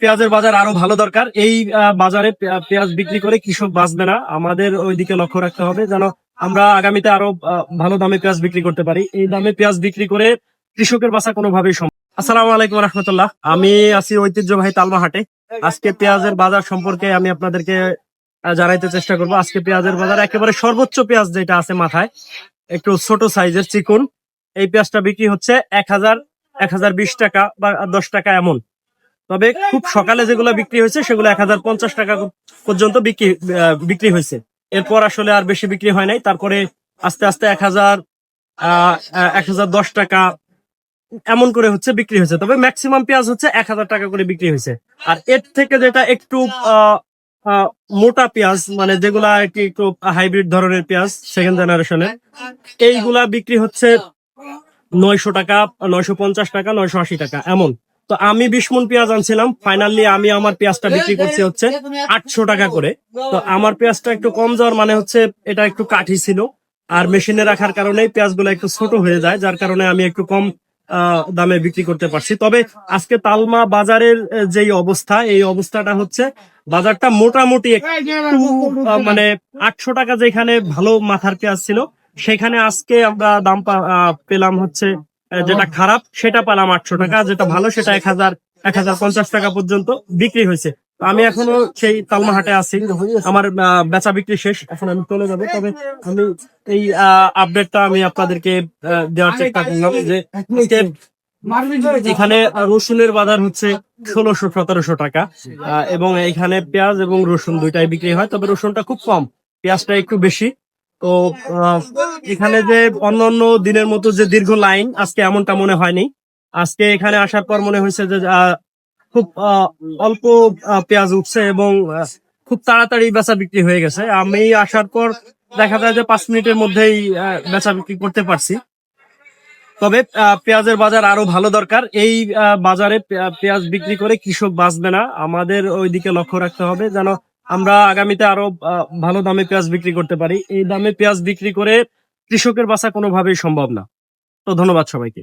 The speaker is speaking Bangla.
পেঁয়াজের বাজার আরো ভালো দরকার। এই বাজারে পেঁয়াজ বিক্রি করে কৃষক বাঁচবে না, আমাদের ওইদিকে লক্ষ্য রাখতে হবে যেন আমরা আগামীতে আরো ভালো দামে পেঁয়াজ বিক্রি করতে পারি। এই দামে পেঁয়াজ বিক্রি করে কৃষকের বাঁচা কোনোভাবেই সম্ভব। আসসালামু আলাইকুম রহমতুল্লাহ, আমি আছি ঐতিহ্যবাহী তালমা হাটে। আজকে পেঁয়াজের বাজার সম্পর্কে আমি আপনাদেরকে জানাইতে চেষ্টা করবো। আজকে পেঁয়াজের বাজার একেবারে সর্বোচ্চ পেঁয়াজ যেটা আছে মাথায়, একটু ছোট সাইজের চিকুন, এই পেঁয়াজটা বিক্রি হচ্ছে 1020 টাকা বা 10 টাকা এমন। তবে খুব সকালে যেগুলো বিক্রি হয়েছে সেগুলো 1050 টাকা পর্যন্ত বিক্রি হয়েছে। এরপর আসলে আর বেশি বিক্রি হয় নাই। তারপরে আস্তে আস্তে 1010 টাকা এমন করে হচ্ছে বিক্রি হয়েছে। তবে ম্যাক্সিমাম পেঁয়াজ হচ্ছে 1000 টাকা করে বিক্রি হয়েছে। আর এর থেকে যেটা একটু আহ আহ, মোটা পেঁয়াজ, মানে যেগুলা একটু হাইব্রিড ধরনের পেঁয়াজ সেকেন্ড জেনারেশনের, এইগুলা বিক্রি হচ্ছে 900 টাকা, 950 টাকা, 980 টাকা এমন। তো আমি 20 মণ পেঁয়াজ আনছিলাম, ফাইনালি আমি আমার পেঁয়াজটা বিক্রি করছি হচ্ছে 800 টাকা করে। তো আমার পেঁয়াজটা একটু কম যাওয়ার মানে হচ্ছে এটা একটু কাঠি ছিল, আর মেশিনে রাখার কারণে পেঁয়াজগুলো একটু ছোট হয়ে যায়, যার কারণে আমি একটু কম দামে বিক্রি করতে পারছি। তবে আজকে তালমা বাজারের যেই অবস্থা, এই অবস্থাটা হচ্ছে বাজারটা মোটামুটি একটু মানে 800 টাকা যেখানে ভালো মাথার পেঁয়াজ ছিল, সেখানে আজকে আমরা দাম পেলাম হচ্ছে যেটা খারাপ সেটা পেলাম 800 টাকা, যেটা ভালো সেটা 1050 টাকা পর্যন্ত বিক্রি হয়েছে। তো আমি এখনো সেই তালমা হাটে আছি, আমার বেচা বিক্রি শেষ, এখন আমি চলে যাবো। তবে আমি এই আপডেটটা আমি আপনাদেরকে দেওয়ার চেষ্টা করলাম যে এখানে রসুনের বাজার হচ্ছে 1600-1700 টাকা, এবং এখানে পেঁয়াজ এবং রসুন দুইটাই বিক্রি হয়। তবে রসুনটা খুব কম, পেঁয়াজটা একটু বেশি। তো এখানে যে অন্যান্য দিনের মতো যে দীর্ঘ লাইন আজকে এমনটা মনে হয়নি। আজকে এখানে আসার পর মনে হয়েছে যে খুব অল্প পেঁয়াজ উঠছে এবং খুব তাড়াতাড়ি বেচা বিক্রি হয়ে গেছে। আমি আসার পর দেখা যায় যে 5 মিনিটের মধ্যেই বেচা বিক্রি করতে পারছি। তবে পেঁয়াজের বাজার আরো ভালো দরকার। এই বাজারে পেঁয়াজ বিক্রি করে কৃষক বাঁচবে না, আমাদের ওইদিকে লক্ষ্য রাখতে হবে যেন আমরা আগামীতে আরো ভালো দামে পেঁয়াজ বিক্রি করতে পারি। এই দামে পেঁয়াজ বিক্রি করে কৃষকের বাঁচা কোনোভাবেই সম্ভব না। তো ধন্যবাদ সবাইকে।